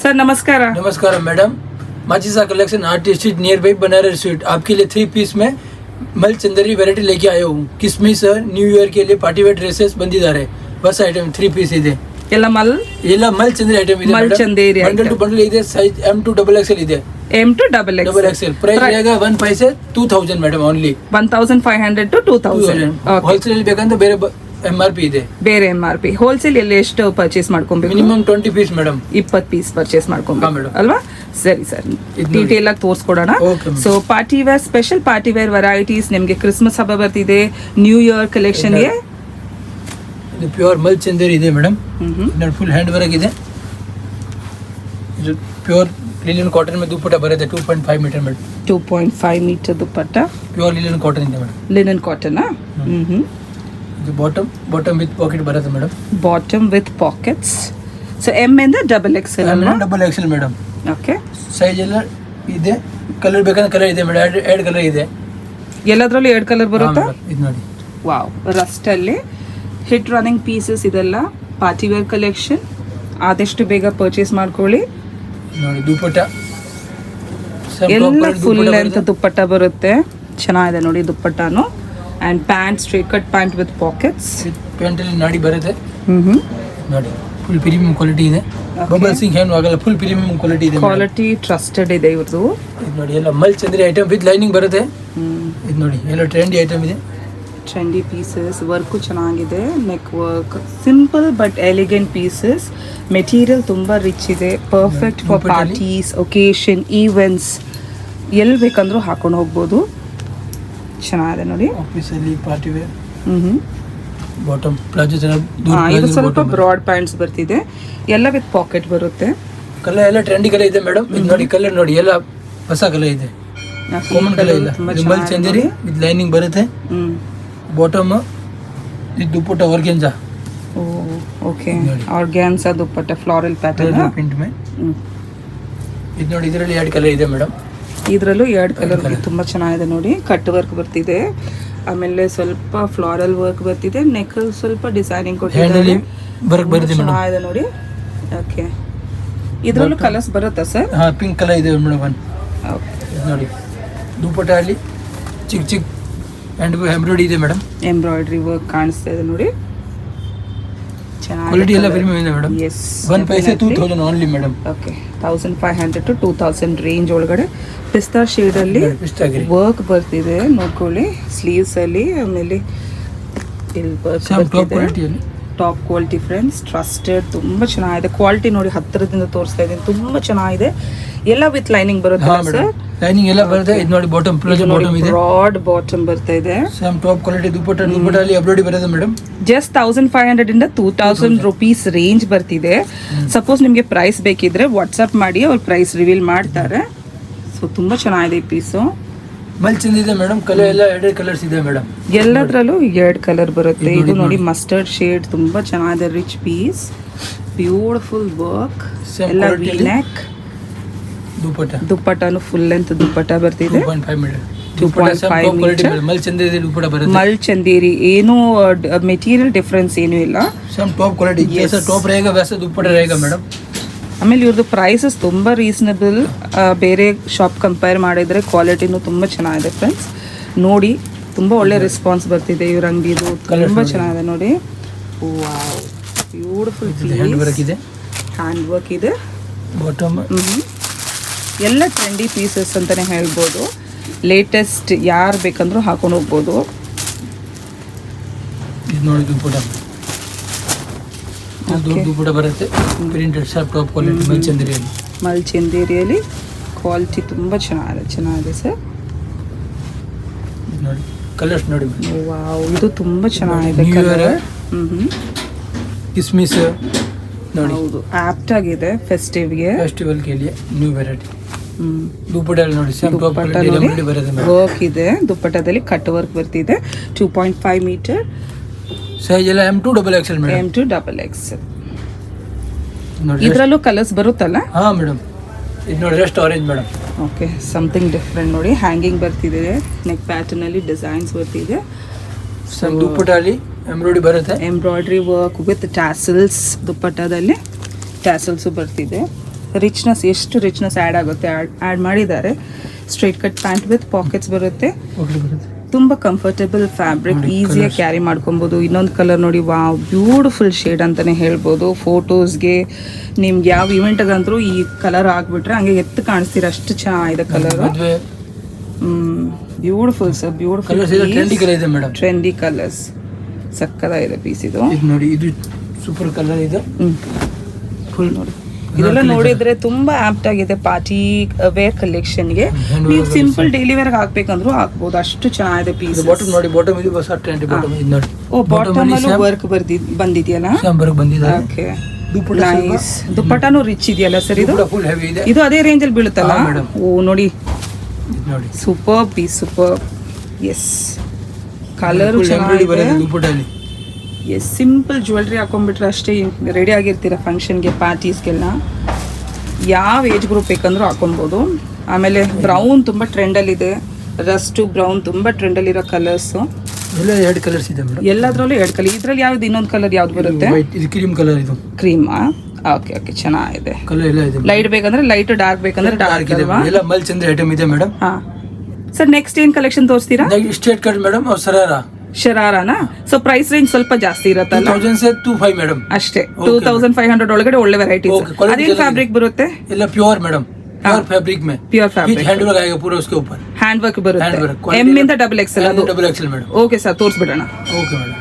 Sir नमस्कार. नमस्कार madam. माचिसा collection artist street nearby Banaras sweet आपके लिए 3 पीस में मल चंदेरी वैरायटी लेके आया हूँ. किसमिस न्यू ईयर के लिए पार्टी वेयर ड्रेसेस ಬಂದಿದ್ದಾರೆ. ಹೊಸ ಐಟಮ್ 3 ಪೀಸ್ ಇದೆ. ಎಲ್ಲ ಮಲ್ ಚಂದೇರಿ ಐಟಮ್ ಇದೆ. ಮಲ್ ಚಂದೇರಿ ಬಂಡಲ್ ಟು ಬಂಡಲ್ ಇದೆ. ಸೈಜ್ M2 XXL ಇದೆ. M2 XXL. ಪ್ರೈಸ್ रहेगा 1 पैसे 2000 मैडम ओनली. 1500 to 2000. ಹೋಲ್ಸೇಲ್ ಬೇಕಂತ ಬೇರೆ MRP ಇದೆ. ಬೇರೆ MRP. ಹೋಲ್ಸೇಲ್ ಅಲ್ಲಿ ಎಷ್ಟು ಪರ್ಚೇಸ್ ಮಾಡ್ಕೊಬೇಕು? Minimum 20 piece madam. 20 piece purchase ಮಾಡ್ಕೊಬೇಕು ಅಲ್ವಾ? ಸರಿ ಸರ್, ಇದು ಡೀಟೇಲ್ ಆಗಿ ತೋರಿಸ್ಕೊಡೋಣ. So party wear, special party wear varieties ನಿಮಗೆ ಕ್ರಿಸ್ಮಸ್ ಹಬ್ಬ ಬರ್ತಿದೆ, ನ್ಯೂ ಇಯರ್ ಕಲೆಕ್ಷನ್ಗೆ. ಇದು ಪ್ಯೂರ್ ಮಲ್ ಚಂದೇರಿ ಇದೆ ಮೇಡಮ್. ಇದು ಫುಲ್ ಹ್ಯಾಂಡ್ ವರ್ಕ್ ಇದೆ. ಇದು ಪ್ಯೂರ್ ಲಿನನ್ ಕಾಟನ್ में दुपट्टा ಬರುತ್ತೆ 2.5 metre madam. 2.5 metre dupatta pure linen cotton ಇದೆ ಮೇಡಮ್. Linen cotton. ಇದು ಬಾಟಮ್ ವಿತ್ ಪಾಕೆಟ್ ಬರುತ್ತೆ madam. Bottom with pockets. So M ಇಂದ XXL ಅಲ್ವಾ? XXL madam. ಓಕೆ. ಸೈಜ್ ಎಲ್ಲ ಇದೆ. ಕಲರ್ ಬೇಕಂದ್ರೆ ಕಲರ್ ಇದೆ ಮೇಡಮ್. ಎರಡು ಕಲರ್ ಇದೆ. ಎಲ್ಲದರಲ್ಲೂ 2 ಕಲರ್ ಬರುತ್ತಾ? ಇದು ನೋಡಿ. ವಾವ್, ರಸ್ಟ್ ಅಲ್ಲಿ ಹಿಟ್ ರನ್ನಿಂಗ್ ಪೀಸಸ್ ಇದೆಲ್ಲ. ಪಾರ್ಟಿ ವೇರ್ ಕಲೆಕ್ಷನ್ ಆದಷ್ಟು ಬೇಗ ಪರ್ಚೇಸ್ ಮಾಡ್ಕೊಳ್ಳಿ. ನೋಡಿ ದುಪಟ್ಟ ಎಲ್ಲ ಫುಲ್ ಲೆಂತ್ ದುಪ್ಪಟ್ಟ ಬರುತ್ತೆ. ಚೆನ್ನಾಗಿದೆ ನೋಡಿ ದುಪ್ಪಟ್ಟನು. And pant, straight cut pant with pockets. Pant ಅಲ್ಲಿ ನಾಡಿ ಬರುತ್ತೆ. ನೋಡಿ ಫುಲ್ ಪ್ರೀಮಿಯಂ ಕ್ವಾಲಿಟಿ ಇದೆ. ಬಬಲ್ ಸಿಂಗ್ ಏನು ಆಗಲ್ಲ. ಫುಲ್ ಪ್ರೀಮಿಯಂ ಕ್ವಾಲಿಟಿ ಇದೆ. ಕ್ವಾಲಿಟಿ ಟ್ರಸ್ಟೆಡ್ ಇದೆ ಇವ್ರದ್ದು. ಇದು ನೋಡಿ ಎಲ್ಲ ಮಲ್ ಚಂದ್ರಿ ಐಟಮ್ ವಿತ್ ಲೈನಿಂಗ್ ಬರುತ್ತೆ. ಇದು ನೋಡಿ ಎಲ್ಲ ಟ್ರೆಂಡಿ ಐಟಮ್ ಇದೆ. Trendy pieces. ವರ್ಕು ಚೆನ್ನಾಗಿದೆ. Neck work simple but elegant pieces. Material ತುಂಬ ರಿಚ್ ಇದೆ. Perfect for parties, occasion, events ಎಲ್ಲಿ ಬೇಕಂದ್ರೂ ಹಾಕೊಂಡು ಹೋಗ್ಬೋದು. ಚೆನ್ನಾಗಿದೆ ನೋಡಿ. ಆಫೀಸಲ್ಲಿ ಪಾರ್ಟಿ ವೇರ್. ಬಾಟಮ್ ಪ್ಲಾಜೋ ತರ. ಇದು ಸ್ವಲ್ಪ ಬ್ರಾಡ್ ಪ್ಯಾಂಟ್ಸ್ ಬರ್ತಿದೆ. ಎಲ್ಲ ವಿತ್ ಪಾಕೆಟ್ ಬರುತ್ತೆ. ಕಲರ್ ಎಲ್ಲ ಟ್ರೆಂಡಿ ಕಲರ್ ಇದೆ ಮೇಡಮ್. ಇದು ನೋಡಿ ಕಲರ್ ನೋಡಿ ಎಲ್ಲ ಹೊಸ ಕಲರ್ ಇದೆ. ಕಾಮನ್ ಕಲರ್ ಇಲ್ಲ. ಮಲ್ ಚಂದೇರಿ ವಿತ್ ಲೈನಿಂಗ್ ಬರುತ್ತೆ. ಬಾಟಮ್ ಇದು ದುಪಟ್ಟ ಆರ್ಗೆಂಜಾ. ಓಕೆ, ಆರ್ಗೆನ್ಸಾ ದುಪ್ಪಟ್ಟ ಫ್ಲೋರಲ್ ಪ್ಯಾಟರ್ನ್ ಪ್ರಿಂಟ್ में. ಇದು ನೋಡಿ ಇದರಲ್ಲಿ 2 ಕಲರ್ ಇದೆ ಮೇಡಮ್. ಇದರಲ್ಲೂ 2 ಕಲರ್ ತುಂಬ ಚೆನ್ನಾಗಿದೆ ನೋಡಿ. ಕಟ್ ವರ್ಕ್ ಬರ್ತಿದೆ. ಆಮೇಲೆ ಸ್ವಲ್ಪ ಫ್ಲೋರಲ್ ವರ್ಕ್ ಬರ್ತಿದೆ. ನೆಕ್ ಸ್ವಲ್ಪ ಡಿಸೈನಿಂಗ್ ಕೊಟ್ಟಿದ್ದಾರೆ. ವರ್ಕ್ ಬರುತ್ತೆ ಮೇಡಮ್. ಚೆನ್ನಾಗಿದೆ ನೋಡಿ. ಓಕೆ, ಇದರಲ್ಲೂ ಕಲರ್ಸ್ ಬರುತ್ತಾ ಸರ್? ಹಾಂ, ಪಿಂಕ್ ಕಲರ್ ಇದೆ ಮೇಡಮ್. ಓಕೆ ನೋಡಿ ದುಪಟ್ಟ ಅಲ್ಲಿ ಚಿಕ್ಕ ಎಂಬ್ರಾಯ್ಡ್ರಿ ಇದೆ ಮೇಡಮ್. ಎಂಬ್ರಾಯ್ಡ್ರಿ ವರ್ಕ್ ಕಾಣಿಸ್ತಾ ಇದೆ ನೋಡಿ. ಕ್ವಾಲಿಟಿ ಎಲ್ಲ ಪ್ರೀಮಿಯಂ ಇದೆ ಮೇಡಮ್. ಎಸ್, 1 पैसे 2000 only madam. Okay, 1500 to 2000 range ಒಳಗಡೆ ಪಿಸ್ತಾ ಶೇಡ್ ಅಲ್ಲಿ ವರ್ಕ್ ಬರ್ತಿದೆ. ನೋಡ್ಕೊಳ್ಳಿ ಸ್ಲೀವ್ಸ್ ಅಲ್ಲಿ. ಆಮೇಲೆ ಇಲ್ಲಿ ಟಾಪ್ ಕ್ವಾಲಿಟಿ ಫ್ರೆಂಡ್ಸ್. ಟ್ರಸ್ಟೆಡ್, ತುಂಬ ಚೆನ್ನಾಗಿದೆ. ಕ್ವಾಲಿಟಿ ನೋಡಿ, ಹತ್ತಿರದಿಂದ ತೋರಿಸ್ತಾ ಇದ್ದೀನಿ. ತುಂಬ ಚೆನ್ನಾಗಿದೆ. ಎಲ್ಲ ವಿತ್ ಲೈನಿಂಗ್ ಬರುತ್ತೆ ಸರ್. ಲೈನಿಂಗ್ ಎಲ್ಲ ಬರುತ್ತೆ. ಇದು ನೋಡಿ ಬಾಟಮ್ ಪ್ಲಾಜೋ ಬಾಟಮ್ ಇದೆ. ಬ್ರಾಡ್ ಬಾಟಮ್ ಬರ್ತಾ ಇದೆ. ಸೇಮ್ ಟಾಪ್ ಕ್ವಾಲಿಟಿ ದುಪಟ್ಟ ಅಲ್ಲಿ ಎಂಬ್ರಾಯ್ಡ್ರಿ ಬರುತ್ತೆ ಮೇಡಮ್. ಜಸ್ಟ್ 1500 ಇಂದ 2000 ರೂಪೀಸ್ ರೇಂಜ್ ಬರ್ತಿದೆ. ಸಪೋಸ್ ನಿಮಗೆ ಪ್ರೈಸ್ ಬೇಕಿದ್ರೆ ವಾಟ್ಸಪ್ ಮಾಡಿ, ಅವ್ರು ಪ್ರೈಸ್ ರಿವೀಲ್ ಮಾಡ್ತಾರೆ. ಸೊ ತುಂಬ ಚೆನ್ನಾಗಿದೆ ಈ ಪೀಸು. ಮಲ್ ಚಂದಿದೆ ಮೇಡಮ್. ಕಲರ್ ಎಲ್ಲ 2 ಕಲರ್ಸ್ ಇದೆ ಮೇಡಮ್. ಎಲ್ಲದರಲ್ಲೂ 2 ಕಲರ್ ಬರುತ್ತೆ. ಇದು ನೋಡಿ ಮಸ್ಟರ್ಡ್ ಶೇಡ್. ತುಂಬ ಚೆನ್ನಾಗಿದೆ. Rich piece, beautiful work. ಎಲ್ಲ ವಿ-ನೆಕ್. ದುಪ್ಪಟ್ಟನು ಫುಲ್ ಲೆಂತ್ ದುಪ್ಪಟ್ಟ ಬರ್ತಿದೆ. 2.5 ಮೀಟರ್. ಮಲ್ ಚಂದೇರಿ. ಏನು ಮೆಟೀರಿಯಲ್ ಡಿಫ್ರೆನ್ಸ್ ಏನೂ ಇಲ್ಲ. ಟಾಪ್ ಕ್ವಾಲಿಟಿ ಜೈಸಾ ಟಾಪ್ रहेगा वैसा दुपट्टा रहेगा ಮೇಡಮ್. ಆಮೇಲೆ ಇವ್ರದ್ದು ಪ್ರೈಸಸ್ ತುಂಬ ರೀಸನಬಲ್. ಬೇರೆ ಶಾಪ್ ಕಂಪೇರ್ ಮಾಡಿದರೆ ಕ್ವಾಲಿಟಿನೂ ತುಂಬ ಚೆನ್ನಾಗಿದೆ ಫ್ರೆಂಡ್ಸ್. ನೋಡಿ ತುಂಬ ಒಳ್ಳೆ ರೆಸ್ಪಾನ್ಸ್ ಬರ್ತಿದೆ ಇವ್ರ ಅಂಗಡಿದು. ತುಂಬ ಚೆನ್ನಾಗಿದೆ ನೋಡಿ. ವಾವ್, ಬ್ಯೂಟಿಫುಲ್ ಹ್ಯಾಂಡ್ ವರ್ಕ್ ಇದೆ. ಬಾಟಮ್ ಎಲ್ಲ ಟ್ರೆಂಡಿ ಪೀಸಸ್ ಅಂತಲೇ ಹೇಳ್ಬೋದು. ಲೇಟೆಸ್ಟ್ ಯಾರು ಬೇಕಂದ್ರೂ ಹಾಕೊಂಡು ಹೋಗ್ಬೋದು. ಇದು ನೋಡಿ ದುಪಟ್ಟ ಬರುತ್ತೆ. ಪ್ರಿಂಟೆಡ್ ಶಾರ್ಪ್ ಟಾಪ್ ಕ್ವಾಲಿಟಿ ಮಲ್ ಚಂದೇರಿಯಲ್ಲಿ ಕ್ವಾಲಿಟಿ ತುಂಬ ಚೆನ್ನಾಗಿದೆ ಸರ್. ನೋಡಿ ಕಲರ್ಸ್ ನೋಡಿ. ವಾವ್, ಇದು ತುಂಬ ಚೆನ್ನಾಗಿದೆ ಕಲರ್. ಕಿಸ್ಮಿಸ್ ನೋಡಿ. ಹೌದು, ಆಪ್ಟ್ ಆಗಿದೆ ಫೆಸ್ಟಿವಲ್ ಕೆ लिए ನ್ಯೂ ವೆರೈಟಿ. ದುಪಟ್ಟ ನೋಡಿ ಸೇಮ್ ಟಾಪ್ ಕ್ವಾಲಿಟಿ ಎಂಬ್ರಾಯ್ಡ್ರಿ ಬರುತ್ತೆ. ವರ್ಕ್ ಇದೆ ದುಪಟ್ಟದಲ್ಲಿ. ಕಟ್ ವರ್ಕ್ ಬರ್ತಿದೆ. 2.5 ಮೀಟರ್. ಸೈಜ್ ಎಲ್ಲ M2 XXL madam. M2 XXL. ಇದರಲ್ಲೂ ಕಲರ್ಸ್ ಬರುತ್ತಲ್ಲ? ಹಾಂ ಮೇಡಮ್. ಇದು ನೋಡಿ rust orange madam. Okay, something different ನೋಡಿ. ಹ್ಯಾಂಗಿಂಗ್ ಬರ್ತಿದೆ. ನೆಕ್ ಪ್ಯಾಟರ್ನ್ ಅಲ್ಲಿ ಡಿಸೈನ್ಸ್ ಬರ್ತಿದೆ. ದುಪಟ್ಟ ಅಲ್ಲಿ ಎಂಬ್ರಾಯ್ಡ್ರಿ ಬರುತ್ತೆ. Embroidery work with tassels. ದುಪ್ಪಟ್ಟದಲ್ಲಿ ಟ್ಯಾಸಲ್ಸು ಬರ್ತಿದೆ. ರಿಚ್ನೆಸ್, ಎಷ್ಟು ರಿಚ್ನೆಸ್ ಆ್ಯಡ್ ಆಗುತ್ತೆ, ಆ್ಯಡ್ ಮಾಡಿದ್ದಾರೆ. Straight cut pant with pockets ಬರುತ್ತೆ. ತುಂಬ ಕಂಫರ್ಟಬಲ್ ಫ್ಯಾಬ್ರಿಕ್, ಈಸಿಯಾಗಿ ಕ್ಯಾರಿ ಮಾಡ್ಕೊಬೋದು. ಇನ್ನೊಂದು ಕಲರ್ ನೋಡಿ, ವಾವ್, ಬ್ಯೂಟಿಫುಲ್ ಶೇಡ್ ಅಂತಲೇ ಹೇಳ್ಬೋದು. ಫೋಟೋಸ್ಗೆ ನಿಮ್ಗೆ ಯಾವ ಇವೆಂಟ್ಗಂತರೂ ಈ ಕಲರ್ ಆಗಿಬಿಟ್ರೆ ಹಂಗೆ ಎತ್ತು ಕಾಣಿಸ್ತೀರ, ಅಷ್ಟು ಚೆನ್ನಾಗಿದೆ colour. Beautiful sir, beautiful trendy colours, ಸಕ್ಕದಾಗಿದೆ ಪೀಸ್ ಇದು. ನೋಡಿ, ಇದು ಸೂಪರ್ ಕಲರ್ ಇದೆ. ಫುಲ್ ನೋಡಿ, ಇದೆಲ್ಲ ನೋಡಿದ್ರೆ ತುಂಬಾ ಆಪ್ಟ್ ಆಗಿದೆ ಪಾರ್ಟಿ ವೇರ್ ಕಲೆಕ್ಷನ್ಗೆ. ನೀವು ಸಿಂಪಲ್ ಡೈಲಿ ವೇರ್ ಹಾಕ್ಬೇಕಂದ್ರೂ ಹಾಕ್ಬೋದು, ಅಷ್ಟು ಚೆನ್ನಾಗಿದೆ ಪೀಸ್. ಬಾಟಮ್ ನೋಡಿ, ಬಾಟಮ್ ಇದು ಹೊಸ ಟ್ರೆಂಡ್ ಬಾಟಮ್ ಇದು ನೋಡಿ. ಓ, ಬಾಟಮ್ ಅಲ್ಲೂ ವರ್ಕ್ ಬಂದಿದೆಯಲ್ಲ. Okay, nice. ದುಪ್ಪಟ್ಟಾನು ರಿಚ್ ಇದೆಯಲ್ಲ ಸರ್ ಇದು? ಫುಲ್ ಹೆವಿ ಇದೆ. ಇದು ಅದೇ ರೇಂಜ್ ಅಲ್ಲಿ ಬೀಳುತ್ತಲ್ಲ? ಓ ನೋಡಿ, super piece, super. Yes, colour ಚೆನ್ನಾಗಿದೆ. ಎಸ್, ಸಿಂಪಲ್ ಜ್ಯುವೆಲ್ರಿ ಹಾಕೊಂಡ್ಬಿಟ್ರೆ ಅಷ್ಟೇ ರೆಡಿ ಆಗಿರ್ತೀರ ಫಂಕ್ಷನ್ಗೆ, ಪಾರ್ಟೀಸ್ಗೆಲ್ಲ. ಯಾವ ಏಜ್ ಗ್ರೂಪ್ ಬೇಕಂದ್ರೂ ಹಾಕೊಬೋದು. ಆಮೇಲೆ ಬ್ರೌನ್ ತುಂಬ ಟ್ರೆಂಡಲ್ಲಿದೆ, ರಸ್ಟು ಬ್ರೌನ್ ತುಂಬ ಟ್ರೆಂಡಲ್ಲಿರೋ ಕಲರ್ಸು. ಎರಡು ಕಲರ್ಸ್ ಇದೆ ಮೇಡಮ್, ಎಲ್ಲದರಲ್ಲೂ ಎರಡು ಕಲರ್. ಇದರಲ್ಲಿ ಯಾವ್ದು ಇನ್ನೊಂದು ಕಲರ್ ಯಾವ್ದು ಬರುತ್ತೆ? ಇದು ಕ್ರೀಮ್ ಕಲರ್. ಇದು ಕ್ರೀಮಾ? ಓಕೆ ಓಕೆ, ಚೆನ್ನಾಗಿದೆ. ಕಲರ್ ಎಲ್ಲ ಇದೆ. ಲೈಟ್ ಬೇಕಂದ್ರೆ ಲೈಟ್, ಡಾರ್ಕ್ ಬೇಕಂದ್ರೆ ಡಾರ್ಕ್ ಇದೆ. ಎಲ್ಲ ಮಲ್ ಚಂದ್ರ ಐಟಮ್ ಇದೆ ಮೇಡಮ್. ಹಾ ಸರ್, ನೆಕ್ಸ್ಟ್ ಏನ್ ಕಲೆಕ್ಷನ್ ತೋರಿಸ್ತೀರಾ? Straight cut madam, sharara. ಶರಾರಾನಾ? ಸೊ ಪ್ರೈಸ್ ರೇಂಜ್ ಸ್ವಲ್ಪ ಜಾಸ್ತಿ ಇರುತ್ತಲ್ಲ? 2025 ಮೇಡಮ್ ಅಷ್ಟೇ. 2500 ಒಳಗಡೆ ಒಳ್ಳೆ ವೆರೈಟಿ. ಅದೇನು ಫ್ಯಾಬ್ರಿಕ್ ಬರುತ್ತೆ? ಎಲ್ಲ ಪ್ಯೂರ್ ಮೇಡಮ್, प्योर फैब्रिक में, प्योर फैब्रिक, हैंड वर्क आएगा पूरा उसके ऊपर. हैंड वर्क बರುತ್ತೆ. एम ಇಂದ डबल एक्सएल ಅದು? Double XL madam. Okay sir, ತೋರಿಸ್ಬಿಡೋಣ. Okay madam.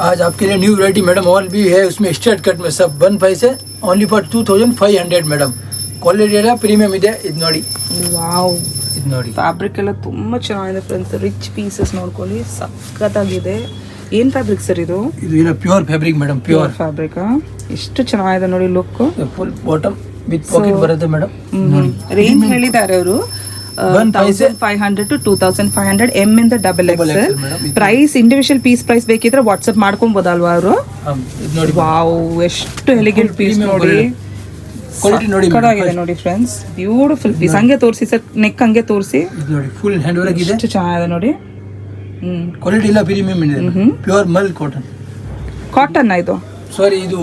आज आपके लिए न्यू वैरायटी मैडम ऑल भी है, उसमें स्ट्रेट कट में सब 1 पैसे ओनली फॉर 2500 मैडम. क्वालिटी ಎಲ್ಲ ಪ್ರೀಮಿಯಂ ಇದೆ. ಇದು ನೋಡಿ, ವಾವ್, ಇದು ನೋಡಿ, ಫ್ಯಾಬ್ರಿಕ್ ಎಲ್ಲ ತುಂಬಾ ಚೆನ್ನಾಗಿದೆ ಫ್ರೆಂಡ್ಸ್. ರಿಚ್ ಪೀಸಸ್ ನೋಡ್ಕೊಳ್ಳಿ, ಸಕ್ಕತ್ತಾಗಿದೆ. ಏನ್ ಫ್ಯಾಬ್ರಿಕ್ ಸರ್ ಇದು? ಇದು ಇಲ್ಲ pure fabric madam, pure fabric. ಎಷ್ಟು ಚೆನ್ನಾಗಿದೆ ನೋಡಿ look. Full bottom with pocket ಬರುತ್ತೆ ಮೇಡಮ್. ರೇಂಜ್ ಹೇಳಿದ್ದಾರೆ ಅವರು 1500 to 2500, ಎಂ ಇಂದ double XL. Price individual piece price ಬೇಕಿದ್ರೆ ವಾಟ್ಸ್ಆಪ್ ಮಾಡ್ಕೊಬೋದಲ್ವಾ ಅವರು? ವಾವ್, ಎಷ್ಟು ಎಲಿಗೆಂಟ್ ಪೀಸ್ ನೋಡಿ, ಕ್ವಾಲಿಟಿ ನೋಡಿ, ಕಡಾಗಿದೆ ನೋಡಿ ಫ್ರೆಂಡ್ಸ್. Beautiful piece. ಹಂಗೆ ತೋರಿಸಿ ಸರ್, ನೆಕ್ ಹಂಗೆ ತೋರಿಸಿ. ನೋಡಿ, ಫುಲ್ ಹ್ಯಾಂಡ್ ವರ್ಕ್ ಇದೆ, ಎಷ್ಟು ಚೆನ್ನಾಗಿದೆ ನೋಡಿ. ಕ್ವಾಲಿಟಿ ಎಲ್ಲ ಪ್ರೀಮಿಯಂ ಇದೆ. ಪ್ಯೂರ್ ಮಲ್ ಕಾಟನ್. ಕಾಟನ್ ಇದು? ಸಾರಿ, ಇದು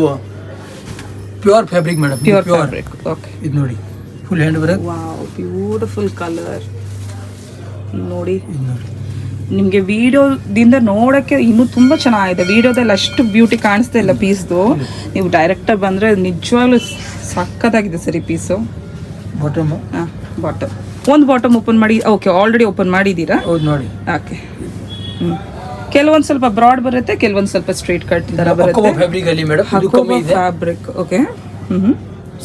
pure fabric madam, pure fabric. Okay, ಇದು ನೋಡಿ, full hand work. Wow, beautiful colour ನೋಡಿ. ನಿಮಗೆ ವಿಡಿಯೋದಿಂದ ನೋಡೋಕ್ಕೆ ಇನ್ನೂ ತುಂಬ ಚೆನ್ನಾಗಿದೆ. ವಿಡಿಯೋದಲ್ಲಿ ಅಷ್ಟು ಬ್ಯೂಟಿ ಕಾಣಿಸ್ತಾ ಇಲ್ಲ ಪೀಸ್ದು. ನೀವು ಡೈರೆಕ್ಟಾಗಿ ಬಂದರೆ ನಿಜವಾಗ್ಲೂ ಸಕ್ಕತ್ತಾಗಿದೆ ಸರ್ ಈ ಪೀಸು. ಬಾಟಮ್, ಹಾಂ, ಬಾಟಮ್. ಒಂದು ಬಾಟಮ್ ಓಪನ್ ಮಾಡಿ. ಓಕೆ, ಆಲ್ರೆಡಿ ಓಪನ್ ಮಾಡಿದ್ದೀರಾ? ಹೌದು ನೋಡಿ. ಓಕೆ, ಕೆಲವೊಂದು ಸ್ವಲ್ಪ ಬ್ರಾಡ್ ಬರುತ್ತೆ, ಕೆಲವೊಂದು ಸ್ವಲ್ಪ ಸ್ಟ್ರೈಟ್ ಕಟ್ ತರ ಬರುತ್ತೆ. ಫ್ಯಾಬ್ರಿಕ್ ಅಲ್ಲಿ ಮೇಡಮ್, ಇದು ಕಮ್ಮಿ ಇದೆ fabric. Okay,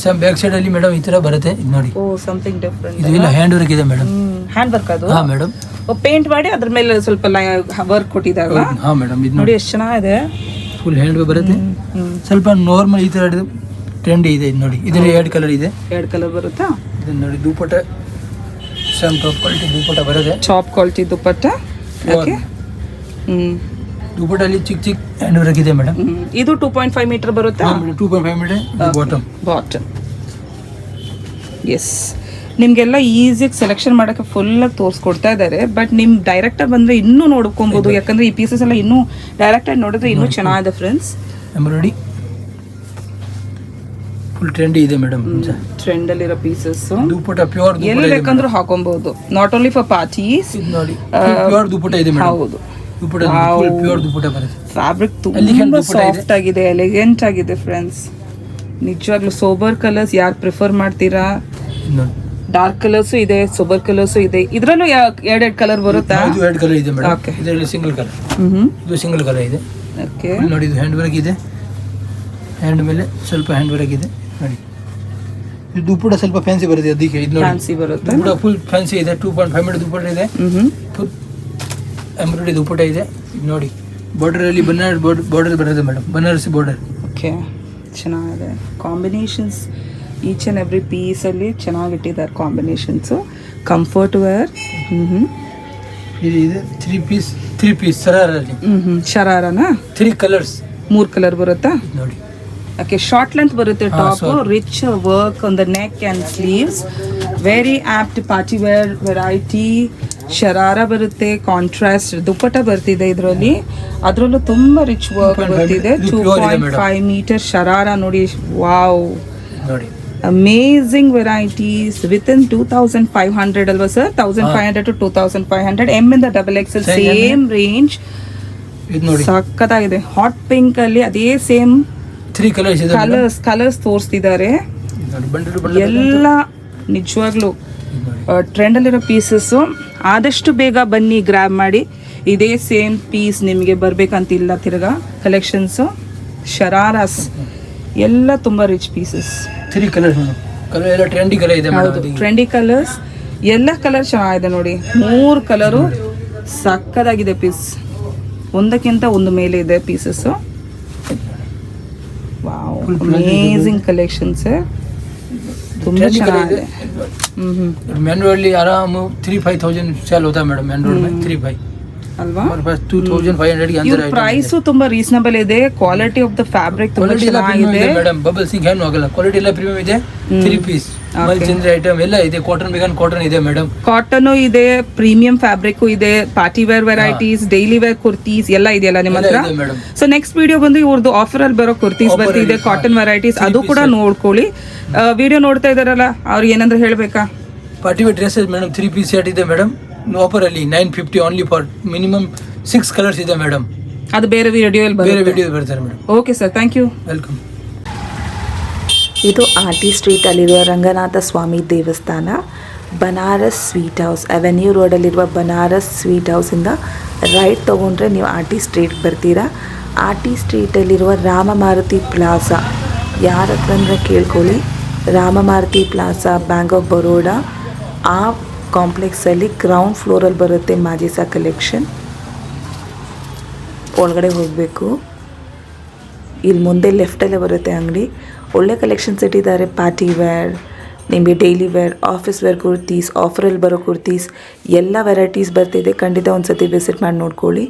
some back side ಅಲ್ಲಿ ಮೇಡಮ್ ಈ ತರ ಬರುತ್ತೆ. ಇದು ನೋಡಿ, ಓ, ಸಮಥಿಂಗ್ ಡಿಫರೆಂಟ್. ಇದು ಇಲ್ಲ ಹ್ಯಾಂಡ್ ವರ್ಕ್ ಇದೆ ಮೇಡಮ್. ಹ್ಯಾಂಡ್ ವರ್ಕ್ ಅದು? ಹಾ ಮೇಡಮ್, ಪೇಂಟ್ ಮಾಡಿ ಅದ್ರ ಮೇಲೆ ಸ್ವಲ್ಪ ವರ್ಕ್ ಕೊಟ್ಟಿದ್ದಾರೆ. ಹಾ ಮೇಡಮ್, ಇದು ನೋಡಿ ಎಷ್ಟು ಚೆನ್ನಾಗಿದೆ. ಫುಲ್ ಹ್ಯಾಂಡ್ ವರ್ಕ್ ಬರುತ್ತೆ. ಸ್ವಲ್ಪ ನಾರ್ಮಲ್ ಈ ತರ ಟ್ರೆಂಡ್ ಇದೆ. ಇದು ನೋಡಿ, ಇದರಲ್ಲಿ ಎರಡು ಕಲರ್ ಇದೆ. ಎರಡು ಕಲರ್ ಬರುತ್ತಾ? ಇದು ನೋಡಿ, dupatta some top quality dupatta ಬರುತ್ತೆ. Top quality dupatta. ಓಕೆ, ದುಪಟ್ಟಲ್ಲಿ ಚಿಕ್ಕ ಚಿಕ್ಕ ಹ್ಯಾಂಡ್ ವರ್ಕ್ ಇದೆ ಮೇಡಮ್. ಇದು 2.5 ಮೀಟರ್ ಬರುತ್ತಾ? 2.5 ಮೀಟರ್ ಬಾಟಮ್. Bottom, S. ನಿಮಗೆಲ್ಲ ಈಸಿಯಾಗಿ ಸೆಲೆಕ್ಷನ್ ಮಾಡೋಕ್ಕೆ ಫುಲ್ಲಾಗಿ ತೋರಿಸ್ಕೊಡ್ತಾ ಇದ್ದಾರೆ. ಬಟ್ ನಿಮ್ಮ ಡೈರೆಕ್ಟಾಗಿ ಬಂದರೆ ಇನ್ನೂ ನೋಡ್ಕೊಬೋದು, ಯಾಕಂದರೆ ಈ ಪೀಸಸ್ ಎಲ್ಲ ಇನ್ನೂ ಡೈರೆಕ್ಟಾಗಿ ನೋಡಿದ್ರೆ ಇನ್ನೂ ಚೆನ್ನಾಗಿದೆ ಫ್ರೆಂಡ್ಸ್. ನೋಡಿ, ಫುಲ್ ಟ್ರೆಂಡಿ ಇದೆ ಮೇಡಮ್. ಟ್ರೆಂಡಲ್ಲಿರೋ ಪೀಸಸ್ ದುಪಟ್ಟ ಪ್ಯೂರ್ ಎಲ್ಲಿ ಬೇಕಂದ್ರೂ ಹಾಕೊಬಹುದು, ನಾಟ್ ಓನ್ಲಿ ಫಾರ್ ಪಾರ್ಟೀಸ್. ನೋಡಿ, ಪ್ಯೂರ್ ದುಪಟ್ಟ ಇದೆ ಮೇಡಮ್. ಹೌದು, ದುಪಟ್ಟ ಪ್ಯೂರ್ ದುಪಟ್ಟ ಬರುತ್ತೆ. ಫ್ಯಾಬ್ರಿಕ್ ತುಂಬಾ ಸಾಫ್ಟ್ ಆಗಿದೆ, ಎಲಿಗೆಂಟ್ ಆಗಿದೆ ಫ್ರೆಂಡ್ಸ್. ನಿಜವಾಗ್ಲೂ ಸೋಬರ್ ಕಲರ್ಸ್ ಯಾರು ಪ್ರಿಫರ್ ಮಾಡ್ತೀರಾ? ಡಾರ್ಕ್ ಕಲರ್ಸು ಇದೆ, ಸೋಬರ್ ಕಲರ್ಸು ಇದೆ. ಇದರಲ್ಲೂ ಎರಡೆರಡು ಕಲರ್ ಬರುತ್ತಾ? ಇದು ಎರಡು ಕಲರ್ ಇದೆ ಮೇಡಮ್. ಇದರಲ್ಲಿ ಸಿಂಗಲ್ ಕಲರ್, ಇದು ಸಿಂಗಲ್ ಕಲರ್ ಇದೆ. ಓಕೆ, ನೋಡಿ, ಇದು ಹ್ಯಾಂಡ್ ವರ್ಕ್ ಇದೆ. ಹ್ಯಾಂಡ್ ಮೇಲೆ ಸ್ವಲ್ಪ ಹ್ಯಾಂಡ್ ವರ್ಕ್ ಇದೆ ನೋಡಿ. ಇದು ದುಪಟ್ಟ ಸ್ವಲ್ಪ ಫ್ಯಾನ್ಸಿ ಬರುತ್ತೆ, ಅದಕ್ಕೆ ಇದು ನೋಡಿ ಫ್ಯಾನ್ಸಿ ಬರುತ್ತೆ. ದುಪಟ್ಟ ಫುಲ್ ಫ್ಯಾನ್ಸಿ ಇದೆ. 2.5 ಮೀಟರ್ ದುಪಟ್ಟ ಇದೆ. ಫುಲ್ ಎಂಬ್ರಾಯ್ಡರಿ ದುಪಟ್ಟ ಇದೆ. ಇದು ನೋಡಿ, ಬಾರ್ಡರ್ ಅಲ್ಲಿ ಬಾರ್ಡರ್ ಬರುತ್ತೆ ಮೇಡಮ್, ಬನಾರಸಿ ಬಾರ್ಡರ್. ಓಕೆ, ಚೆನ್ನಾಗಿದೆ. ಕಾಂಬಿನೇಷನ್ಸ್ ಈಚ್ ಆ್ಯಂಡ್ ಎವ್ರಿ ಪೀಸಲ್ಲಿ ಚೆನ್ನಾಗಿಟ್ಟಿದ್ದಾರೆ ಕಾಂಬಿನೇಷನ್ಸು. Comfort wear. ಇದು ಇದೆ 3 ಪೀಸ್ ಶರಾರಲ್ಲಿ. ಶರಾರನಾ? 3 ಕಲರ್ಸ್, 3 ಕಲರ್ ಬರುತ್ತಾ ನೋಡಿ. ಓಕೆ, ಶಾರ್ಟ್ ಲೆಂತ್ ಬರುತ್ತೆ top, rich work on the neck and sleeves. Very apt party wear variety. Sharara ಬರುತ್ತೆ, ಕಾಂಟ್ರಾಸ್ಟ್ ದುಪ್ಪಟ್ಟ ಬರ್ತಿದೆ ಇದರಲ್ಲಿ. ಅದರಲ್ಲೂ ತುಂಬ ರಿಚ್ ವರ್ಕ್ ಬರ್ತಿದೆ. 2.5 ಮೀಟರ್ ಶರಾರ ನೋಡಿ. ವಾವ್, ನೋಡಿ, ಅಮೇಝಿಂಗ್ ವೆರೈಟೀಸ್ ವಿತ್ ಇನ್ 2500 ಅಲ್ವಾ ಸರ್? 1500 to 2500. ಎಮ್ ಇಂದ ಡಬಲ್ ಎಕ್ಸೆಲ್ ಸೇಮ್ ರೇಂಜ್. ಇದು ನೋಡಿ ಸಖತ್ತಾಗಿದೆ. ಹಾಟ್ ಪಿಂಕ್ ಅಲ್ಲಿ ಅದೇ ಸೇಮ್ 3 ಕಲರ್ಸ್ ಇದೆ ಮೇಡಮ್. ಕಲರ್ಸ್ ತೋರಿಸ್ತಿದ್ದಾರೆ. ನೋಡಿ ಬಂಡಲ್ ಎಲ್ಲ ನಿಜವಾಗ್ಲೂ ಟ್ರೆಂಡ್ ಅಲ್ಲಿರೋ ಪೀಸಸ್. ಆದಷ್ಟು ಬೇಗ ಬನ್ನಿ, ಗ್ರ್ಯಾಬ್ ಮಾಡಿ. ಇದೇ ಸೇಮ್ ಪೀಸ್ ನಿಮಗೆ ಬರ್ಬೇಕಂತಿಲ್ಲ. ತಿರ್ಗಾ ಕಲೆಕ್ಷನ್ಸ್, ಶರಾರಾಸ್ ಎಲ್ಲ ತುಂಬಾ rich pieces. 3 colours madam. Colour ಎಲ್ಲ ಟ್ರೆಂಡಿ ಕಲರ್ ಇದೆ ಹೌದು, ಟ್ರೆಂಡಿ ಕಲರ್ಸ್. ಎಲ್ಲ ಕಲರ್ ಚೆನ್ನಾಗಿದೆ ನೋಡಿ. 3 ಕಲರು ಸಕ್ಕದಾಗಿದೆ ಪೀಸ್. ಒಂದಕ್ಕಿಂತ ಒಂದು ಮೇಲೆ ಇದೆ ಪೀಸಸ್. Wow, amazing collections. ತುಂಬಾ ಚೆನ್ನಾಗಿದೆ. मेन रोड ली आराम 3-5,000 सेल होता है मैडम. मेन रोड में 3-5 ಅಲ್ವಾ? हमारे पास 2,500 के अंदर ಪ್ರೈಸ್ ತುಂಬಾ ರೀಸನಬಲ್ ಇದೆ. ಕ್ವಾಲಿಟಿ ಆಫ್ ದ ಫ್ಯಾಬ್ರಿಕ್ ತುಂಬಾ ಚೆನ್ನಾಗಿದೆ ಮೇಡಮ್. ಬಬಲ್ ಸಿಂಗ್ ಏನು ಆಗಲ್ಲ. ಕ್ವಾಲಿಟಿ ಎಲ್ಲ ಪ್ರೀಮಿಯಂ ಇದೆ. 3 ಪೀಸ್ ಮಲ್ಚಂದ್ರಿ ಐಟಮ್ ಎಲ್ಲ ಇದೆ. ಕಾಟನ್ ಬೇಕಾದ್ರೆ ಕಾಟನ್ ಇದೆ ಮೇಡಮ್. ಕಾಟನ್ ಇದೆ, ಪ್ರೀಮಿಯಂ ಫ್ಯಾಬ್ರಿಕ್ ಇದೆ, party wear varieties, daily wear kurtis ಎಲ್ಲ ಇದೆಯಲ್ಲ ನಿಮ್ಮ ಹತ್ರ. ಸೊ ನೆಕ್ಸ್ಟ್ ವಿಡಿಯೋ ಬಂದು ಇವ್ರದ್ದು ಆಫರ್ ಅಲ್ಲಿ ಬರೋ ಕುರ್ತೀಸ್ ಬರ್ತಿದೆ, ಕಾಟನ್ ವೆರೈಟೀಸ್. ಅದು ಕೂಡ ನೋಡ್ಕೊಳ್ಳಿ. ವಿಡಿಯೋ ನೋಡ್ತಾ ಇದಾರಲ್ಲ ಅವ್ರಿಗೆ ಏನಾದ್ರು ಹೇಳ್ಬೇಕಾ? Party wear dresses madam 3 piece set ಇದೆ ಮೇಡಮ್. ಆಫರ್ ಅಲ್ಲಿ 950 ಓನ್ಲಿ ಫಾರ್ ಮಿನಿಮಮ್ 6 ಕಲರ್ಸ್ ಇದೆ ಮೇಡಮ್. ಅದು ಬೇರೆ ವಿಡಿಯೋದಲ್ಲಿ ಬರ್ತಾರೆ madam. Okay sir, thank you. Welcome. ಇದು ಆರ್ಟಿ ಸ್ಟ್ರೀಟಲ್ಲಿರುವ ರಂಗನಾಥ ಸ್ವಾಮಿ ದೇವಸ್ಥಾನ, ಬನಾರಸ್ ಸ್ವೀಟ್ ಹೌಸ್. ಅವೆನ್ಯೂ ರೋಡಲ್ಲಿರುವ ಬನಾರಸ್ ಸ್ವೀಟ್ ಹೌಸಿಂದ ರೈಟ್ ತೊಗೊಂಡ್ರೆ ನೀವು ಆರ್ಟಿ ಸ್ಟ್ರೀಟ್ ಬರ್ತೀರಾ. ಆರ್ಟಿ ಸ್ಟ್ರೀಟಲ್ಲಿರುವ ರಾಮಮಾರುತಿ ಪ್ಲಾಜಾ, ಯಾರ ಹತ್ರ ಅಂದರೆ ಕೇಳ್ಕೊಳ್ಳಿ. Ramamaruthi plaza, bank of Baroda, ಆ ಕಾಂಪ್ಲೆಕ್ಸಲ್ಲಿ ಗ್ರೌಂಡ್ ಫ್ಲೋರಲ್ಲಿ ಬರುತ್ತೆ ಮಾಜಿಸಾ ಕಲೆಕ್ಷನ್. ಒಳಗಡೆ ಹೋಗಬೇಕು. ಇಲ್ಲಿ ಮುಂದೆ ಲೆಫ್ಟಲ್ಲೇ ಬರುತ್ತೆ ಅಂಗಡಿ. ಒಳ್ಳೆ ಕಲೆಕ್ಷನ್ಸ್ ಇಟ್ಟಿದ್ದಾರೆ. ಪಾರ್ಟಿ ವೇರ್, ನಿಮಗೆ daily wear, office wear kurtis, ಆಫರಲ್ಲಿ ಬರೋ ಕುರ್ತೀಸ್ ಎಲ್ಲ ವೆರೈಟೀಸ್ ಬರ್ತಿದೆ. ಖಂಡಿತ ಒಂದು ಸತಿ ವಿಸಿಟ್ ಮಾಡಿ ನೋಡ್ಕೊಳ್ಳಿ.